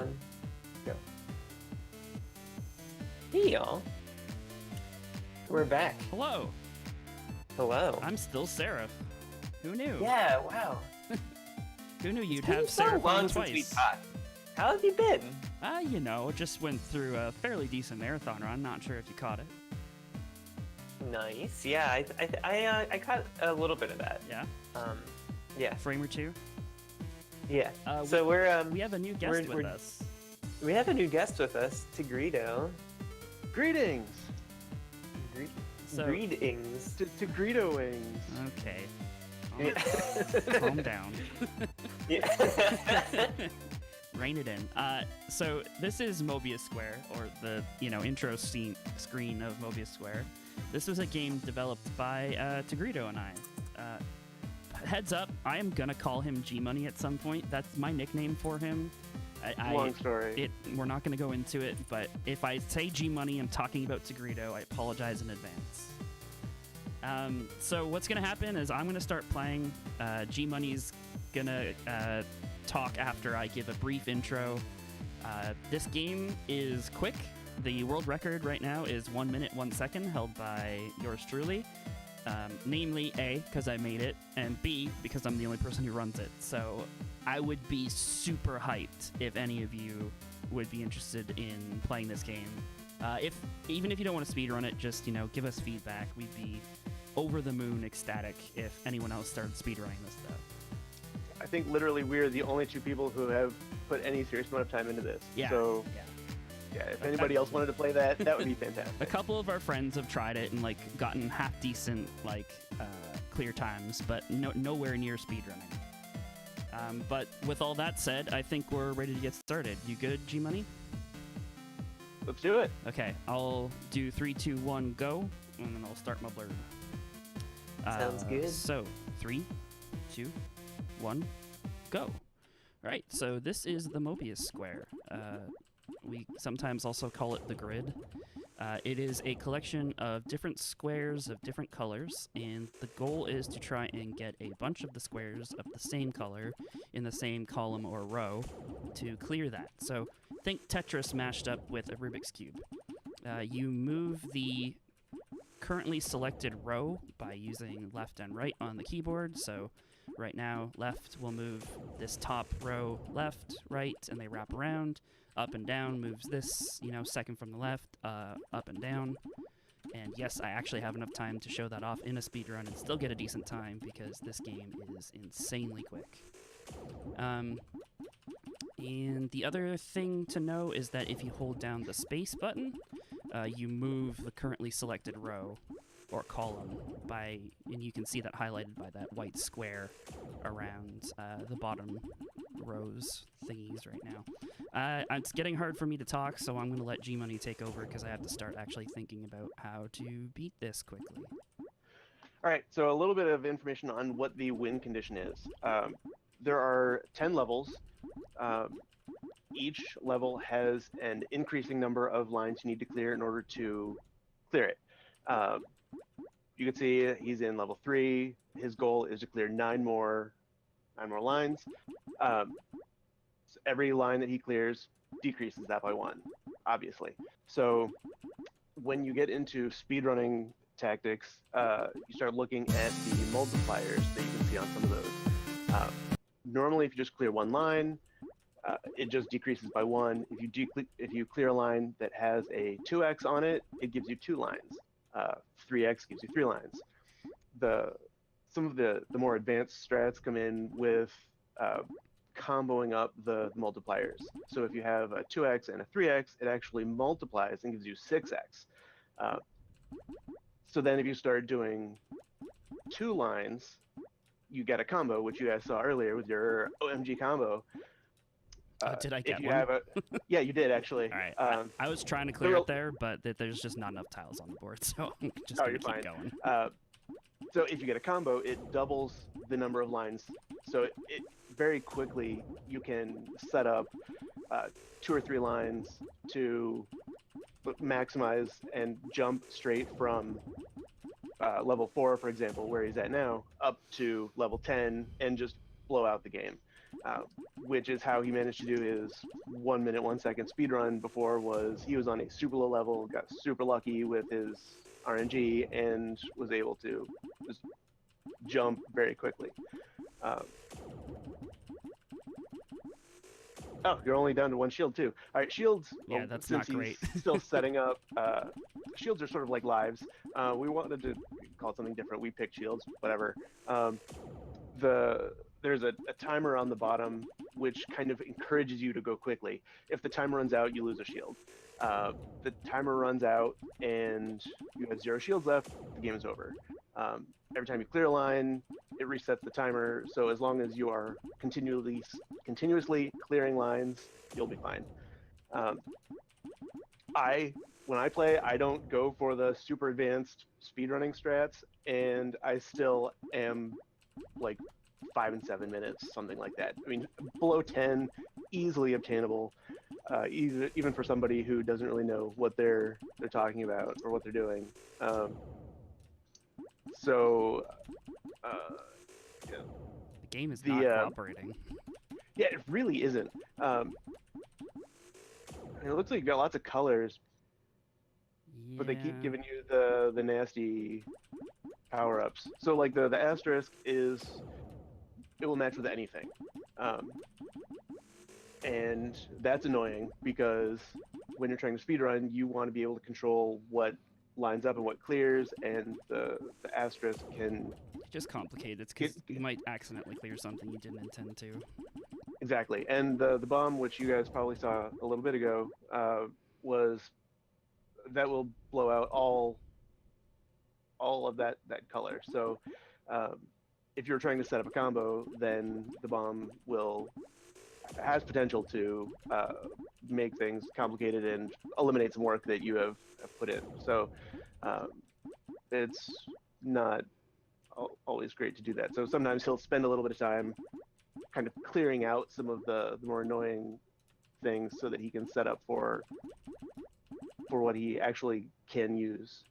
1, go. Hey, y'all. We're back. Hello. Hello. I'm still Seraph. Who knew? Yeah, wow. Who knew you'd It's have been so Seraph long on since we twice? talked. How have you been? You know, just went through a fairly decent marathon run. Not sure if you caught it. Nice. Yeah, I caught a little bit of that. Yeah. Yeah. Frame or two. Yeah. So we're we have a new guest with us. We have a new guest with us, Tigrito. Greetings! So- Greetings. To Greedo Wings. Okay. Yeah. Calm down. Yeah. Rein it in. So this is Mobius Square, or the intro screen of Mobius Square. This was a game developed by Tigrito and I. Heads up, I am gonna call him G-Money at some point. That's my nickname for him. Long story. We're not gonna go into it, but if I say G-Money, I'm talking about Tigrito. I apologize in advance. So what's gonna happen is I'm gonna start playing. G-Money's gonna talk after I give a brief intro. This game is quick. The world record right now is 1 minute, 1 second, held by yours truly. Namely A, because I made it, and B, because I'm the only person who runs it. So I would be super hyped if any of you would be interested in playing this game. Even if you don't want to speedrun it, just give us feedback. We'd be over the moon ecstatic if anyone else started speedrunning this stuff. I think literally we're the only two people who have put any serious amount of time into this. Yeah. So yeah, if anybody else wanted to play that, that would be fantastic. A couple of our friends have tried it and gotten half decent clear times, but nowhere near speedrunning. But with all that said, I think we're ready to get started. You good, G-Money? Let's do it. Okay, I'll do 3, 2, 1, go, and then I'll start my blurb. Sounds good. So 3, 2, 1, go. All right, so this is the Mobius Square. We sometimes also call it the grid. It is a collection of different squares of different colors, and the goal is to try and get a bunch of the squares of the same color in the same column or row to clear that. So think Tetris mashed up with a Rubik's Cube. You move the currently selected row by using left and right on the keyboard. So right now, left will move this top row left, right, and they wrap around. Up and down moves this, second from the left, up and down. And yes, I actually have enough time to show that off in a speedrun and still get a decent time because this game is insanely quick. And the other thing to know is that if you hold down the space button, you move the currently selected row or column and you can see that highlighted by that white square around the bottom rows thingies right now. It's getting hard for me to talk, so I'm going to let G-Money take over because I have to start actually thinking about how to beat this quickly. All right, so a little bit of information on what the win condition is. There are 10 levels. Each level has an increasing number of lines you need to clear in order to clear it. You can see he's in level 3. His goal is to clear 9 more lines. So every line that he clears decreases that by 1, obviously. So when you get into speedrunning tactics, you start looking at the multipliers that you can see on some of those. Normally, if you just clear 1 line, it just decreases by 1. If you clear a line that has a 2x on it, it gives you 2 lines. 3x gives you 3 lines. Some of the more advanced strats come in with comboing up the multipliers. So if you have a 2x and a 3x, it actually multiplies and gives you 6x. So then if you start doing 2 lines, you get a combo, which you guys saw earlier with your OMG combo. Did I get if you one? have yeah, you did actually. All right. I was trying to clear it there, but there's just not enough tiles on the board, so I'm just going to keep going. So if you get a combo, it doubles the number of lines. So it very quickly you can set up 2 or 3 lines to maximize and jump straight from level 4, for example, where he's at now, up to level 10 and just blow out the game. which is how he managed to do his 1 minute 1 second speed run before. Was he was on a super low level, got super lucky with his RNG, and was able to just jump very quickly. Oh, you're only down to 1 shield too. All right, shields. Yeah, well, that's since not great. he's still setting up. Shields are sort of like lives. We wanted to call it something different. We picked shields, whatever. There's a timer on the bottom which kind of encourages you to go quickly. If the timer runs out, you lose a shield. The timer runs out and you have 0 shields left, the game is over. Every time you clear a line, it resets the timer. So as long as you are continuously clearing lines, you'll be fine. When I play, I don't go for the super advanced speedrunning strats, and I still am like 5 and 7 minutes, something like that. I mean, below 10, easily obtainable, even for somebody who doesn't really know what they're talking about or what they're doing. Yeah. The game is not cooperating. Yeah, it really isn't. And it looks like you've got lots of colors, but they keep giving you the nasty power-ups. So like the asterisk it will match with anything. And that's annoying because when you're trying to speedrun, you want to be able to control what lines up and what clears, and the asterisk can just complicate it because you might accidentally clear something you didn't intend to. Exactly. And the bomb, which you guys probably saw a little bit ago, that will blow out all of that color. So if you're trying to set up a combo, then the bomb has potential to make things complicated and eliminate some work that you have put in. So it's not always great to do that. So sometimes he'll spend a little bit of time kind of clearing out some of the more annoying things so that he can set up for what he actually can use.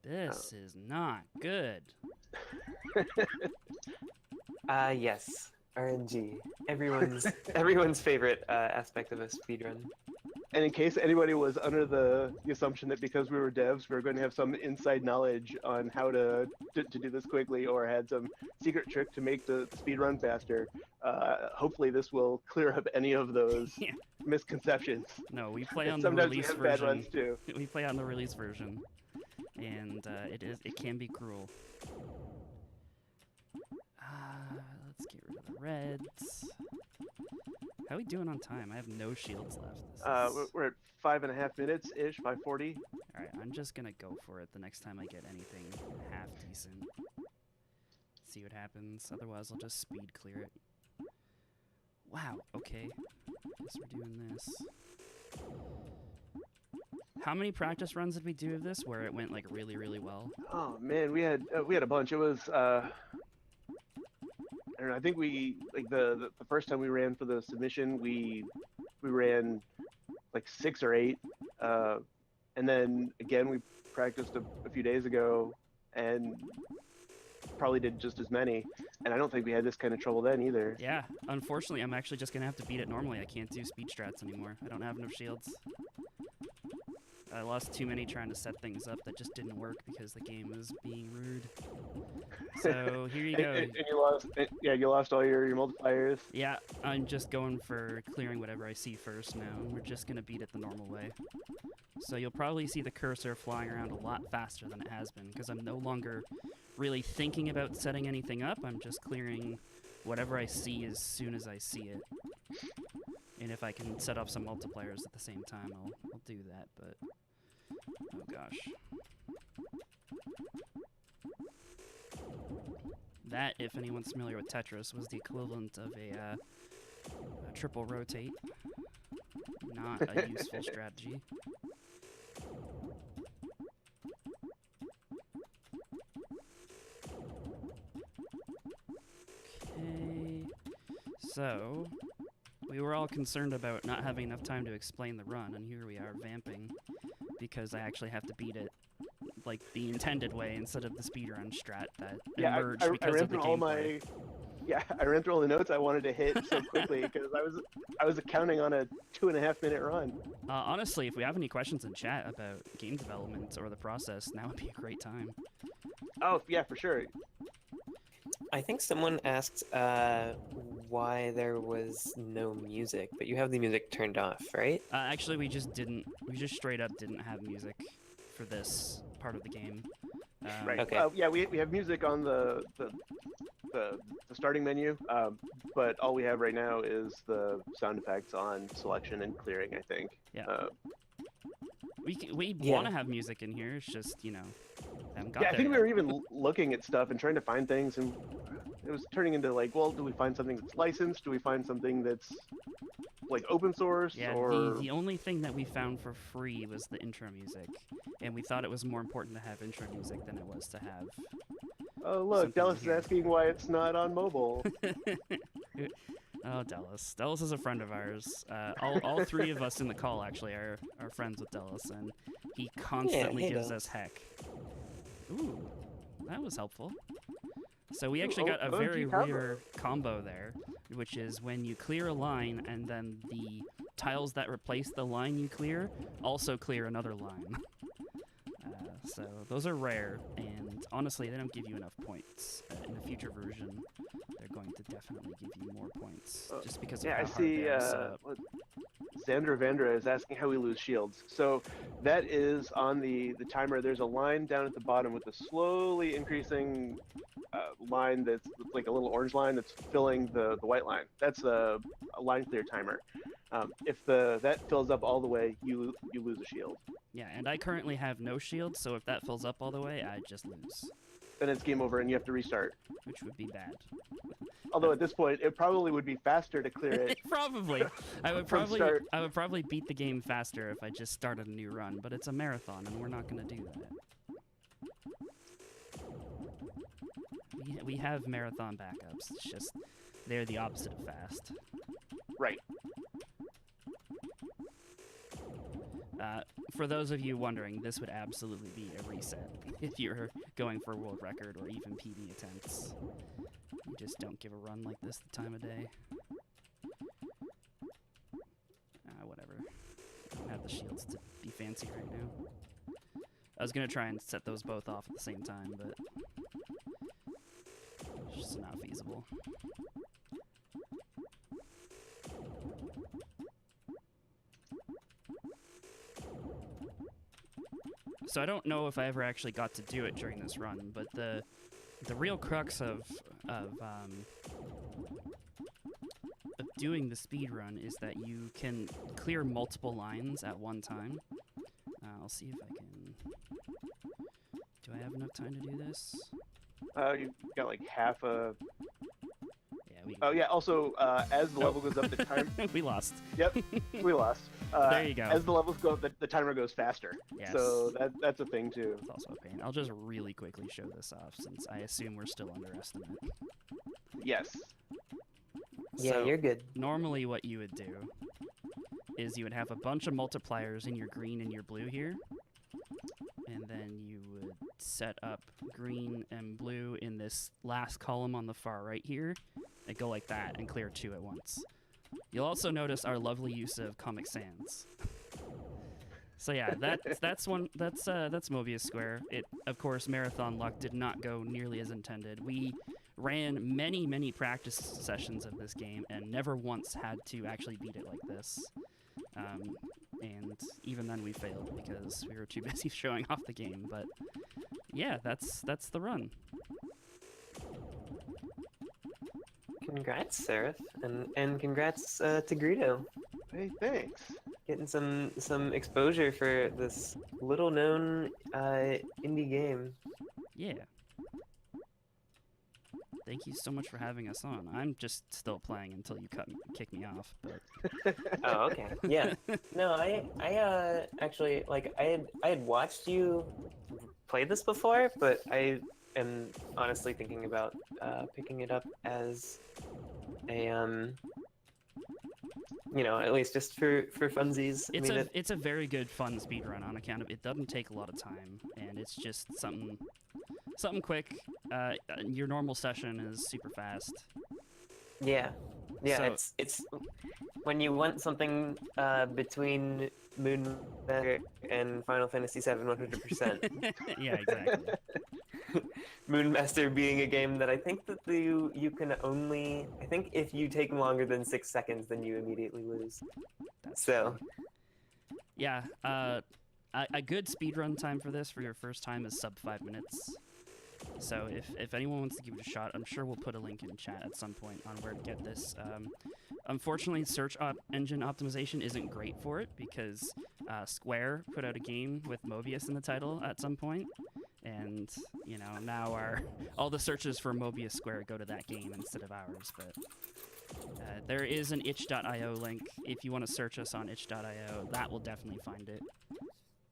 This is not good. Yes, RNG. Everyone's favorite aspect of a speedrun. And in case anybody was under the assumption that because we were devs, we were going to have some inside knowledge on how to do this quickly, or had some secret trick to make the speed run faster, hopefully this will clear up any of those misconceptions. No, we play on the Sometimes release we have version. bad runs too. We play on the release version, and it can be cruel. Let's get rid of the reds. How are we doing on time? I have no shields left. We're at 5.5 minutes ish, 5:40. All right, I'm just gonna go for it the next time I get anything half decent. See what happens. Otherwise, I'll just speed clear it. Wow. Okay. Guess we're doing this. How many practice runs did we do of this where it went like really, really well? Oh man, we had a bunch. It was and I think we the first time we ran for the submission, we ran like 6 or 8, and then again we practiced a few days ago and probably did just as many. And I don't think we had this kind of trouble then either. Yeah, unfortunately, I'm actually just gonna have to beat it normally. I can't do speed strats anymore. I don't have enough shields. I lost too many trying to set things up that just didn't work because the game was being rude. So here you go. And you lost all your multipliers. Yeah, I'm just going for clearing whatever I see first now. We're just gonna beat it the normal way. So you'll probably see the cursor flying around a lot faster than it has been because I'm no longer really thinking about setting anything up. I'm just clearing whatever I see as soon as I see it. And if I can set up some multipliers at the same time, I'll do that, but oh gosh. That, if anyone's familiar with Tetris, was the equivalent of a triple rotate. Not a useful strategy. Okay, so we were all concerned about not having enough time to explain the run, and here we are vamping because I actually have to beat it like the intended way instead of the speedrun strat that emerged because of the gameplay. Yeah, I ran through all the notes I wanted to hit so quickly because I was counting on a 2.5-minute run. Honestly, if we have any questions in chat about game development or the process, now would be a great time. Oh yeah, for sure. I think someone asked why there was no music, but you have the music turned off, right? Actually, we just straight up didn't have music for this part of the game. Right. Okay. Yeah, we have music on the starting menu, but all we have right now is the sound effects on selection and clearing, I think. Yeah. We Yeah. want to have music in here. It's just, you know, haven't got Yeah, I there think we yet. were even looking at stuff and trying to find things, and it was turning into like, well, do we find something that's licensed? Do we find something that's like open source? Yeah, or the only thing that we found for free was the intro music, and we thought it was more important to have intro music than it was to have. oh look, something Dallas is here. asking why it's not on mobile. Oh, Dallas. Dallas is a friend of ours. All three of us in the call actually are friends with Dallas, and he constantly hey, gives Dallas. us heck. Ooh, that was helpful. So we Ooh, actually got a OG very combo. rare combo there, which is when you clear a line and then the tiles that replace the line you clear also clear another line. So those are rare, and honestly, they don't give you enough points. In a future version, they're going to definitely give you more points, just because of Yeah, how I hard see. they are to set up. Xandra Vandra is asking how we lose shields. So that is on the timer. There's a line down at the bottom with a slowly increasing line that's like a little orange line that's filling the white line. That's a line clear timer. If that fills up all the way, you lose a shield. Yeah, and I currently have no shield, so if that fills up all the way, I just lose, Then it's game over and you have to restart. which would be bad. Although at this point, it probably would be faster to clear it. Probably. I would From probably start. I would probably beat the game faster if I just started a new run, but it's a marathon and we're not going to do that. We have marathon backups. It's just they're the opposite of fast. Right. For those of you wondering, this would absolutely be a reset if you're going for world record or even PB attempts. You just don't give a run like this the time of day. Whatever. I don't have the shields to be fancy right now. I was gonna try and set those both off at the same time, but it's just not feasible. So I don't know if I ever actually got to do it during this run, but the real crux of doing the speed run is that you can clear multiple lines at one time. I'll see if I can. Do I have enough time to do this? You've got like half a. Yeah, we. Oh yeah. Also, as the level goes up, the time. We lost. Yep, we lost. There you go. As the levels go up, the timer goes faster. Yes. So that's a thing too. It's also a pain. I'll just really quickly show this off since I assume we're still underestimate. Yes. Yeah, So, you're good. normally what you would do is you would have a bunch of multipliers in your green and your blue here, and then you would set up green and blue in this last column on the far right here, and go like that and clear two at once. You'll also notice our lovely use of Comic Sans. So yeah, that's Mobius Square. It, of course, marathon luck did not go nearly as intended. We ran many practice sessions of this game and never once had to actually beat it like this. And even then we failed because we were too busy showing off the game. But yeah, that's the run. Congrats, Seraph, and congrats to Greedo. Hey, thanks. Getting some exposure for this little-known indie game. Yeah. Thank you so much for having us on. I'm just still playing until you kick me off, but Oh, okay. Yeah. No, I actually like I had watched you play this before, but I am honestly thinking about picking it up as a you know, at least just for funsies. it's I mean, it's a very good fun speed run on account of it doesn't take a lot of time and it's just something quick your normal session is super fast. Yeah, yeah. So- It's when you want something between Moon Master and Final Fantasy VII 100%. Yeah, exactly. Moon Master being a game that I think that you can only, I think if you take longer than 6 seconds, then you immediately lose. That's So true. Yeah, a good speedrun time for this for your first time is sub 5 minutes. So if anyone wants to give it a shot, I'm sure we'll put a link in chat at some point on where to get this. Unfortunately, search engine optimization isn't great for it because Square put out a game with Mobius in the title at some point, and you know now all the searches for Mobius Square go to that game instead of ours. But there is an itch.io link if you want to search us on itch.io. That will definitely find it.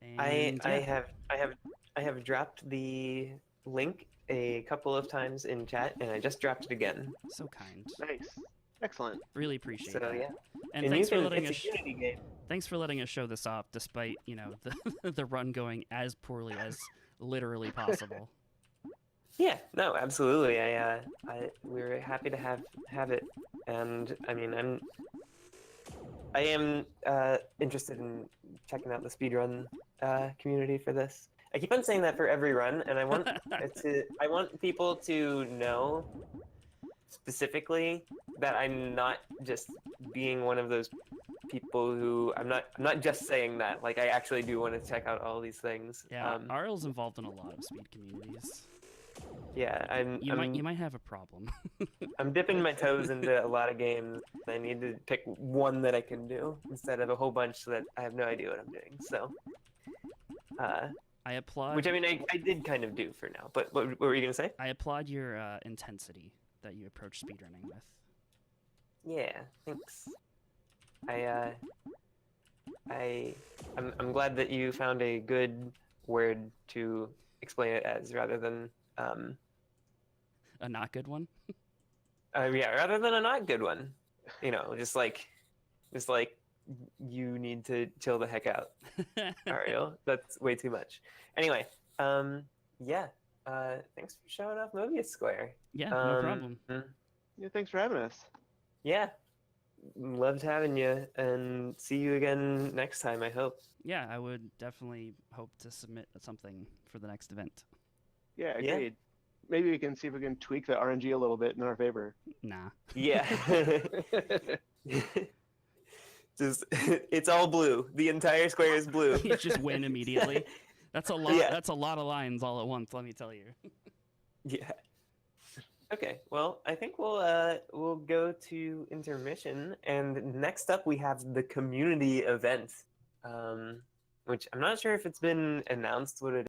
And, yeah. I have dropped the link a couple of times in chat, and I just dropped it again. So kind. Nice. Excellent. Really appreciate So that. yeah, And you thanks for can- letting it's us. a Unity game. Thanks for letting us show this off, despite you know the run going as poorly as literally possible. Yeah, no, absolutely. We're happy to have it, and I mean, I am interested in checking out the speedrun community for this. I keep on saying that for every run, and I want I want people to know specifically that I'm not just being one of those people who I'm not just saying that. Like I actually do want to check out all these things. Yeah, Ariel's involved in a lot of speed communities. Yeah, You might have a problem. I'm dipping my toes into a lot of games. I need to pick one that I can do instead of a whole bunch that I have no idea what I'm doing. So, I applaud. which I mean, I did kind of do for now. But what were you gonna say? I applaud your intensity that you approach speedrunning with. Yeah, thanks. I'm glad that you found a good word to explain it as rather than A not good one. yeah, rather than a not good one. You know, just like you need to chill the heck out, Ariel. That's way too much. Anyway, yeah. Thanks for showing off Mobius Square. Yeah, no problem. Yeah, thanks for having us. Yeah, loved having you, and see you again next time. I hope. Yeah, I would definitely hope to submit something for the next event. Yeah, Yeah. agreed. Maybe we can see if we can tweak the RNG a little bit in our favor. Nah. Yeah. Just it's all blue. The entire square is blue. You just win immediately. That's a lot. Yeah. That's a lot of lines all at once. Let me tell you. Yeah. Okay. Well, I think we'll go to intermission, and next up we have the community event, which I'm not sure if it's been announced what it